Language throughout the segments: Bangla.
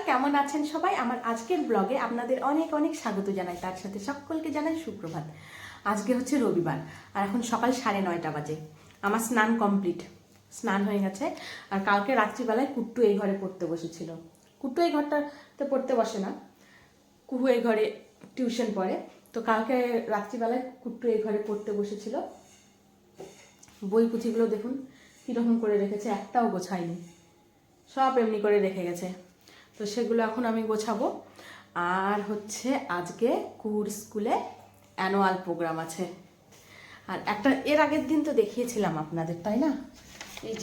কেমন আছেন সবাই? আমার আজকের ব্লগে আপনাদের অনেক অনেক স্বাগত জানাই, তার সাথে সকলকে জানাই সুপ্রভাত। আজকে হচ্ছে রবিবার আর এখন সকাল 9:30 বাজে। আমার স্নান কমপ্লিট, স্নান হয়ে গেছে। আর কালকে রাত্রিবেলায় কুট্টু এই ঘরে পড়তে বসেছিল। কুট্টু এই ঘরটাতে পড়তে বসে না, কুহু এই ঘরে টিউশন পড়ে। তো কালকে রাত্রিবেলায় কুট্টু এই ঘরে পড়তে বসেছিল। বই পুঁথিগুলো দেখুন কীরকম করে রেখেছে, একটাও গোছায়নি, সব এমনি করে রেখে গেছে। তো সেগুলো এখন আমি গোছাবো। আর হচ্ছে আজকে কুহুর স্কুলে অ্যানুয়াল প্রোগ্রাম আছে। আর একটা এর আগের দিন তো দেখিয়েছিলাম আপনাদের, তাই না? এই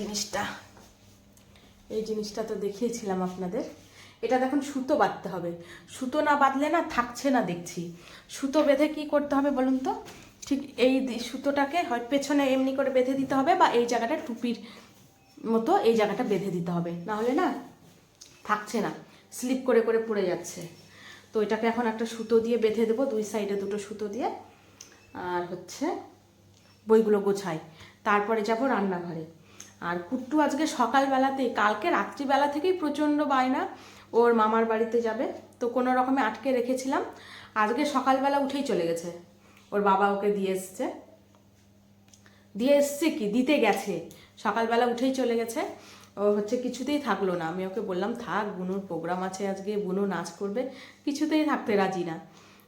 জিনিসটা তো দেখিয়েছিলাম আপনাদের। এটা দেখুন সুতো বাঁধতে হবে, সুতো না বাঁধলে না থাকছে না দেখছি। সুতো বেঁধে কি করতে হবে বলুন তো? ঠিক এই সুতোটাকে হয় পেছনে এমনি করে বেঁধে দিতে হবে, বা এই জায়গাটা টুপির মতো এই জায়গাটা বেঁধে দিতে হবে, না হলে না থাকছে না, স্লিপ করে করে পড়ে যাচ্ছে। তো এটাকে এখন একটা সুতো দিয়ে বেঁধে দেবো, দুই সাইডে দুটো সুতো দিয়ে। আর হচ্ছে বইগুলো গোছাই, তারপরে যাব রান্নাঘরে। আর কুট্টু আজকে সকালবেলাতেই, কালকে রাত্রিবেলা থেকেই প্রচণ্ড বায়না, ওর মামার বাড়িতে যাবে। তো কোনো রকমে আটকে রেখেছিলাম, আজকে সকালবেলা উঠেই চলে গেছে। ওর বাবা ওকে দিয়ে এসছে কি দিতে গেছে, সকালবেলা উঠেই চলে গেছে। ও হচ্ছে কিছুতেই থাকলো না। আমি ওকে বললাম থাক, বুনুর প্রোগ্রাম আছে আজকে, বুনু নাচ করবে, কিছুতেই থাকতে রাজি না।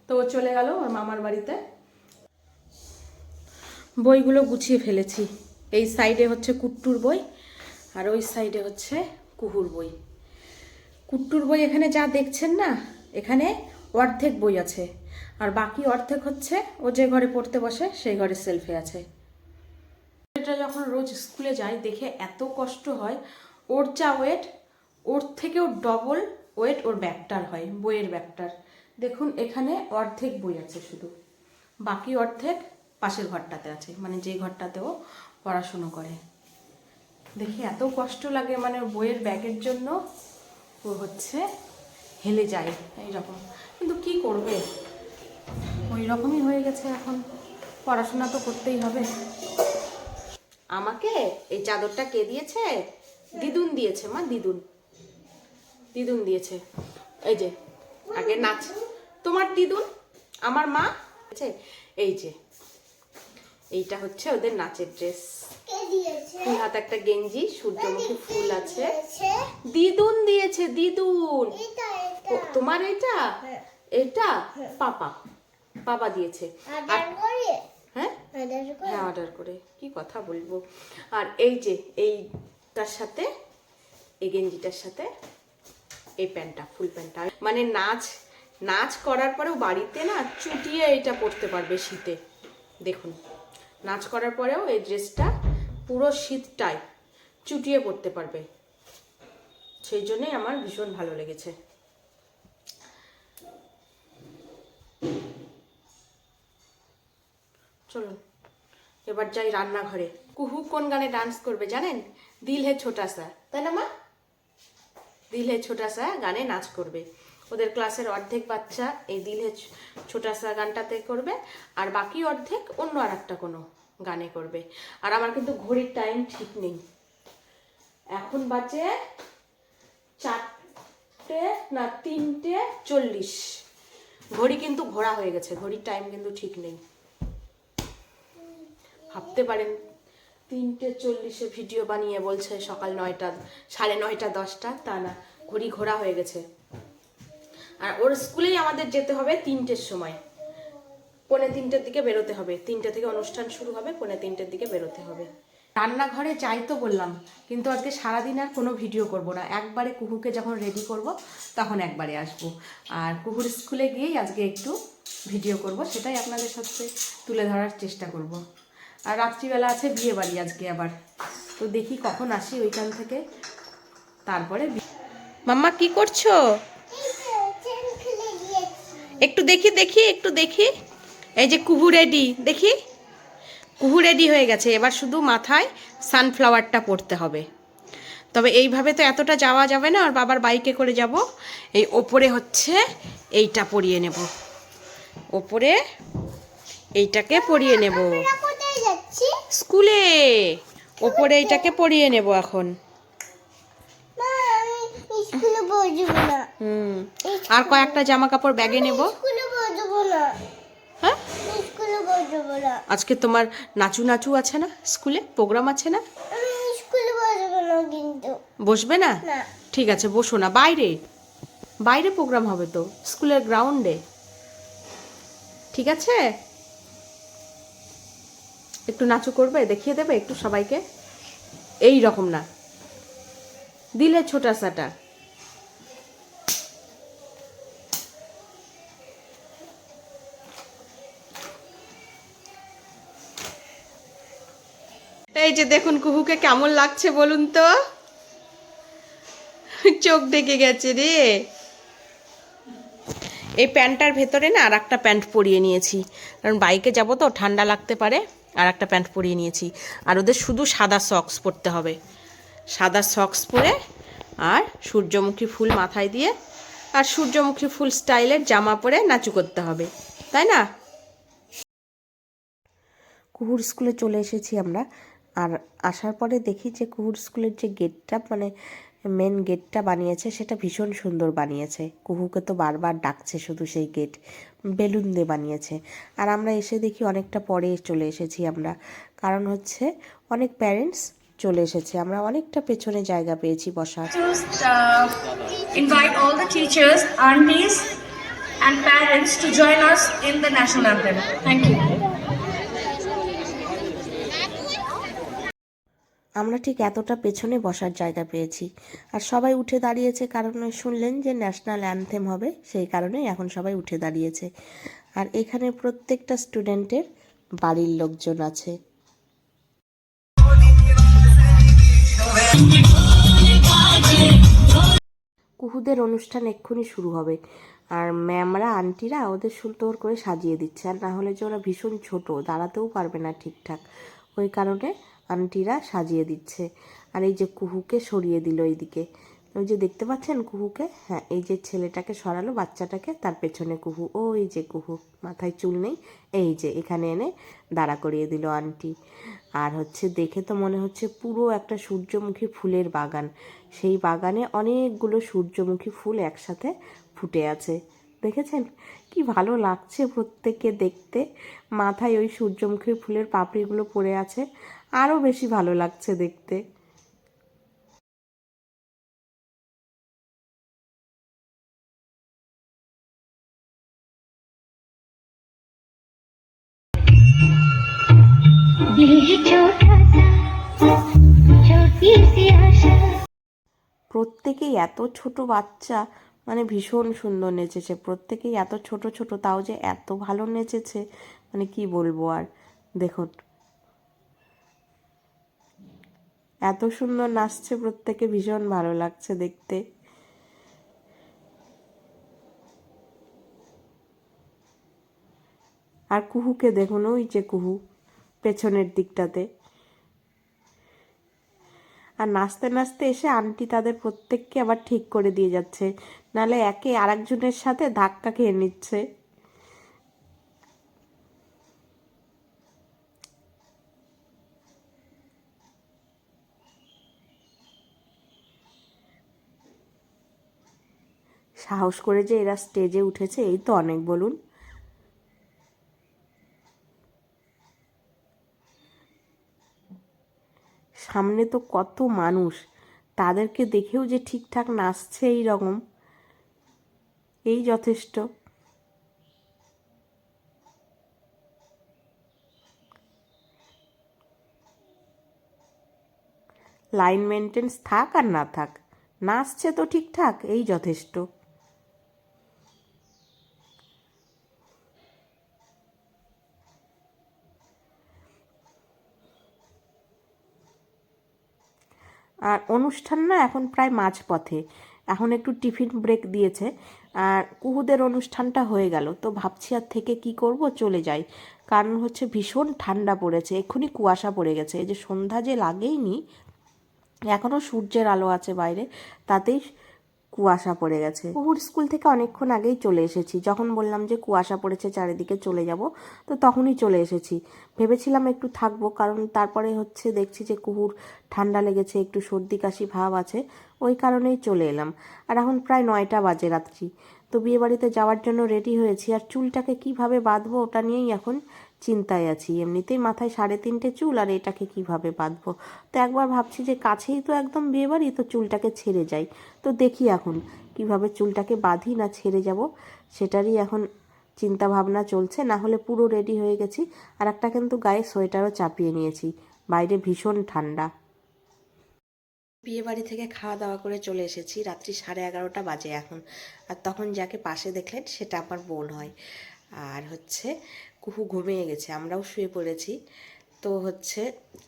তো ও চলে গেল ওর মামার বাড়িতে। বইগুলো গুছিয়ে ফেলেছি। এই সাইডে হচ্ছে কুট্টুর বই, আর ওই সাইডে হচ্ছে কুহুর বই। কুট্টুর বই এখানে যা দেখছেন না, এখানে অর্ধেক বই আছে, আর বাকি অর্ধেক হচ্ছে ও যে ঘরে পড়তে বসে সেই ঘরে সেলফে আছে। এটা যখন রোজ স্কুলে যাই দেখে এত কষ্ট হয়। ওর যা ওয়েট, ওর থেকেও ডবল ওয়েট ওর ব্যাগটার হয়, বইয়ের ব্যাগটার। দেখুন এখানে অর্ধেক বই আছে শুধু, বাকি অর্ধেক পাশের ঘরটাতে আছে, মানে যে ঘরটাতেও পড়াশুনো করে। দেখে এত কষ্ট লাগে, মানে বইয়ের ব্যাগের জন্য ও হচ্ছে হেলে যায় এইরকম। কিন্তু কি করবে, ওই রকমই হয়ে গেছে এখন, পড়াশোনা তো করতেই হবে। আমাকে এই চাদরটা কে দিয়েছে? দিদুন দিয়েছে মা, দিদুন দিয়েছে। এই যে আগে নাচ, তোমার দিদুন আমার মা আছে। এই যে এইটা হচ্ছে ওদের নাচের ড্রেস, ফুল হাতে একটা গেঞ্জি, সূর্যমুখী ফুল আছে। দিদুন দিয়েছে, দিদুন। তোমার এটা এটা পাপা দিয়েছে। হ্যাঁ হ্যাঁ, অর্ডার করে, কি কথা বলবো। আর এই যে এইটার সাথে, এই গেঞ্জিটার সাথে এই প্যান্টটা, ফুল প্যান্টটা, মানে নাচ করার পরেও বাড়িতে না চুটিয়ে এটা পরতে পারবে শীতে। দেখুন নাচ করার পরেও এই ড্রেসটা পুরো শীতটাই চুটিয়ে পরতে পারবে, সেই জন্যই আমার ভীষণ ভালো লেগেছে। চলুন এবার যাই রান্নাঘরে। কুহু কোন গানে ডান্স করবে জানেন? দিল হে ছোটা সা, তাই না মা? দিল হে ছোটা সা গানে নাচ করবে। ওদের ক্লাসের অর্ধেক বাচ্চা এই দিল হে ছোটা সা গানটাতে করবে, আর বাকি অর্ধেক অন্য আর একটা কোনো গানে করবে। আর আমার কিন্তু ঘড়ির টাইম ঠিক নেই, এখন বাজে 3:40। ঘড়ি কিন্তু ঘোরা হয়ে গেছে, ঘড়ির টাইম কিন্তু ঠিক নেই। ভাবতে পারেন 3:40 ভিডিও বানিয়ে বলছে সকাল 9টা, 9:30, 10টা, তা না, ঘড়ি ঘোরা হয়ে গেছে। আর ওর স্কুলেই আমাদের যেতে হবে 3টের সময়, 2:45 দিকে বেরোতে হবে। 3টে থেকে অনুষ্ঠান শুরু হবে, 2:45 দিকে বেরোতে হবে। রান্নাঘরে যাই তো বললাম, কিন্তু আজকে সারাদিন আর কোনো ভিডিও করব না, একবারে কুহুকে যখন রেডি করব তখন একবারে আসবো। আর কুহুর স্কুলে গিয়েই আজকে একটু ভিডিও করব, সেটাই আপনাদের সাথে তুলে ধরার চেষ্টা করব। আর রাত্রিবেলা আছে বিয়ে বাড়ি আজকে আবার, তো দেখি কখন আসি ওইখান থেকে, তারপরে। মাম্মা কি করছো? একটু দেখি। এই যে কুহু রেডি, দেখি কুহু রেডি হয়ে গেছে। এবার শুধু মাথায় সানফ্লাওয়ারটা পরতে হবে। তবে এইভাবে তো এতটা যাওয়া যাবে না, আর বাবার বাইকে করে যাব। এই ওপরে হচ্ছে এইটা পরিয়ে নেব, ওপরে এইটাকে পরিয়ে নেব স্কুলে, ওপরে এইটাকে পরিয়ে নেব এখন। স্কুলে পড়াবো না। আর কয়েকটা জামা কাপড় ব্যাগে নেব। স্কুলে পড়াবো না। হ্যাঁ, স্কুলে পড়াবো না। আজকে তোমার নাচু আছে না, স্কুলে প্রোগ্রাম আছে না? আমি স্কুলে পড়াবো না কিন্তু। বসবে না? না। ঠিক আছে, বসো না, বাইরে বাইরে প্রোগ্রাম হবে তো, স্কুলের গ্রাউন্ডে। ঠিক আছে, একটু নাচু করবে, দেখিয়ে দেবে একটু সবাইকে। এই রকম না, দিলে ছোটা সাটা। এই যে দেখুন কুহুকে কেমন লাগছে বলুন তো, চোখ ডেকে গেছে রে। এই প্যান্টটার ভেতরে না আর একটা প্যান্ট পরিয়ে নিয়েছি, কারণ বাইকে যাব তো ঠান্ডা লাগতে পারে। আর একটা প্যান্ট পরিয়ে নিয়েছি, আর ওদের শুধু সাদা সক্স পরতে হবে। সাদা সক্স পরে আর সূর্যমুখী ফুল মাথায় দিয়ে আর সূর্যমুখী ফুল স্টাইলের জামা পরে নাচু করতে হবে, তাই না? কুহুর স্কুলে চলে এসেছি আমরা। আর আসার পরে দেখি যে কুহুর স্কুলের যে গেটটা, মানে মেন গেটটা বানিয়েছে, সেটা ভীষণ সুন্দর বানিয়েছে। কুহুকে তো বারবার ডাকছে শুধু সেই গেট, বেলুন দিয়ে বানিয়েছে। আর আমরা এসে দেখি অনেকটা পরে চলে এসেছি আমরা, কারণ হচ্ছে অনেক প্যারেন্টস চলে এসেছে, আমরা অনেকটা পেছনে জায়গা পেয়েছি বসার। Invite all the teachers, aunties and parents to join us in the national anthem. Thank you. আমরা ঠিক এতটা পেছনে বসার জায়গা পেয়েছি, আর সবাই উঠে দাঁড়িয়েছে, কারণ শুনলেন যে ন্যাশনাল অ্যানথেম হবে, সেই কারণে এখন সবাই উঠে দাঁড়িয়েছে। আর এখানে প্রত্যেকটা স্টুডেন্টের বাড়ির লোকজন আছে। কুহুদের অনুষ্ঠান এক্ষুনি শুরু হবে, আর ম্যামরা আন্টিরা ওদের সুন্দর করে সাজিয়ে দিচ্ছে। আর না হলে যে ওরা ভীষণ ছোট, দাঁড়াতেও পারবে না ঠিকঠাক, ওই কারণে আন্টিরা সাজিয়ে দিচ্ছে। আর এই যে কুহুকে সরিয়ে দিল এইদিকে, ওই যে দেখতে পাচ্ছেন কুহুকে, হ্যাঁ এই যে ছেলেটাকে সরালো, বাচ্চাটাকে, তার পেছনে কুহু, ওই যে কুহু, মাথায় চুল নেই, এই যে এখানে এনে দাঁড়া করিয়ে দিল আন্টি। আর হচ্ছে দেখে তো মনে হচ্ছে পুরো একটা সূর্যমুখী ফুলের বাগান, সেই বাগানে অনেকগুলো সূর্যমুখী ফুল একসাথে ফুটে আছে। দেখেছেন কি ভালো লাগছে প্রত্যেককে দেখতে, মাথায় ওই সূর্যমুখী ফুলের পাপড়িগুলো পড়ে আছে, আরও বেশি ভালো লাগছে দেখতে। প্রত্যেকেই এত ছোট বাচ্চা, মানে ভীষণ সুন্দর নেচেছে, প্রত্যেকেই এত ছোট ছোট, তাও যে এত ভালো নেচেছে, মানে কি বলবো আর। দেখুন এত সুন্দর নাচছে প্রত্যেকে, ভীষণ ভালো লাগছে দেখতে। আর কুহুকে দেখুন, ওই যে কুহু পেছনের দিকটাতে। আর নাচতে নাচতে এসে আন্টি তাদের প্রত্যেককে আবার ঠিক করে দিয়ে যাচ্ছে, নালে একে আরেকজনের সাথে ধাক্কা খেয়ে নিচ্ছে। সাহস করে যে এরা স্টেজে উঠেছে, এই তো অনেক বলুন। সামনে তো কত মানুষ, তাদেরকে দেখেও যে ঠিকঠাক নাচছে এই রকম, এই যথেষ্ট। লাইন মেনটেন্স থাক আর না থাক, নাচছে তো ঠিকঠাক, এই যথেষ্ট। আর অনুষ্ঠান না এখন প্রায় মাঝপথে, এখন একটু টিফিন ব্রেক দিয়েছে, আর কুহুদের অনুষ্ঠানটা হয়ে গেল, তো ভাবছি আর থেকে কি করব, চলে যাই। কারণ হচ্ছে ভীষণ ঠান্ডা পড়েছে, এক্ষুনি কুয়াশা পড়ে গেছে, এই যে সন্ধ্যা যে লাগেইনি, এখনও সূর্যের আলো আছে বাইরে, তাতেই কুয়াশা পড়ে গেছে। কুহুর স্কুল থেকে অনেকক্ষণ আগেই চলে এসেছি। যখন বললাম যে কুয়াশা পড়েছে চারিদিকে চলে যাব, তো তখনই চলে এসেছি। ভেবেছিলাম একটু থাকবো, কারণ তারপরে হচ্ছে দেখছি যে কুহুর ঠান্ডা লেগেছে, একটু সর্দি কাশি ভাব আছে, ওই কারণেই চলে এলাম। আর এখন প্রায় 9টা বাজে রাত্রি। তো বিয়েবাড়িতে যাওয়ার জন্য রেডি হয়েছি, আর চুলটাকে কিভাবে বাঁধবো ওটা নিয়েই এখন চিন্তায় আছি। এমনিতেই মাথায় 3.5 চুল, আর এটাকে কিভাবে বাঁধবো। তো একবার ভাবছি যে কাছেই তো একদম বিয়েবাড়ি, তো চুলটাকে ছেড়ে যাই। তো দেখি এখন কিভাবে চুলটাকে বাঁধি না ছেড়ে যাব, সেটারই এখন চিন্তা ভাবনা চলছে। না হলে পুরো রেডি হয়ে গেছি, আর একটা কিন্তু গায়ে সোয়েটারও চাপিয়ে নিয়েছি, বাইরে ভীষণ ঠান্ডা। বিয়ে বাড়ি থেকে খাওয়া দাওয়া করে চলে এসেছি, রাত্রি 11:30 বাজে এখন। আর তখন যাকে পাশে দেখলেন সেটা আমার বোন হয়। আর হচ্ছে কুহু ঘুমিয়ে গেছে, আমরাও শুয়ে পড়েছি। তো হচ্ছে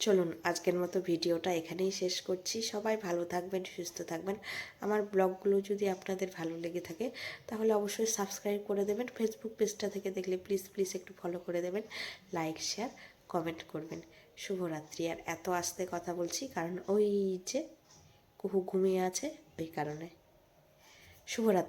চলুন আজকের মতো ভিডিওটা এখানেই শেষ করছি। সবাই ভালো থাকবেন, সুস্থ থাকবেন। আমার ব্লগগুলো যদি আপনাদের ভালো লেগে থাকে তাহলে অবশ্যই সাবস্ক্রাইব করে দেবেন। ফেসবুক পেজটা থেকে দেখলে প্লিজ একটু ফলো করে দেবেন, লাইক শেয়ার কমেন্ট করবেন। শুভরাত্রি। আর এত আস্তে কথা বলছি কারণ ওই যে কুহু ঘুমিয়ে আছে, ওই কারণে। শুভরাত্রি।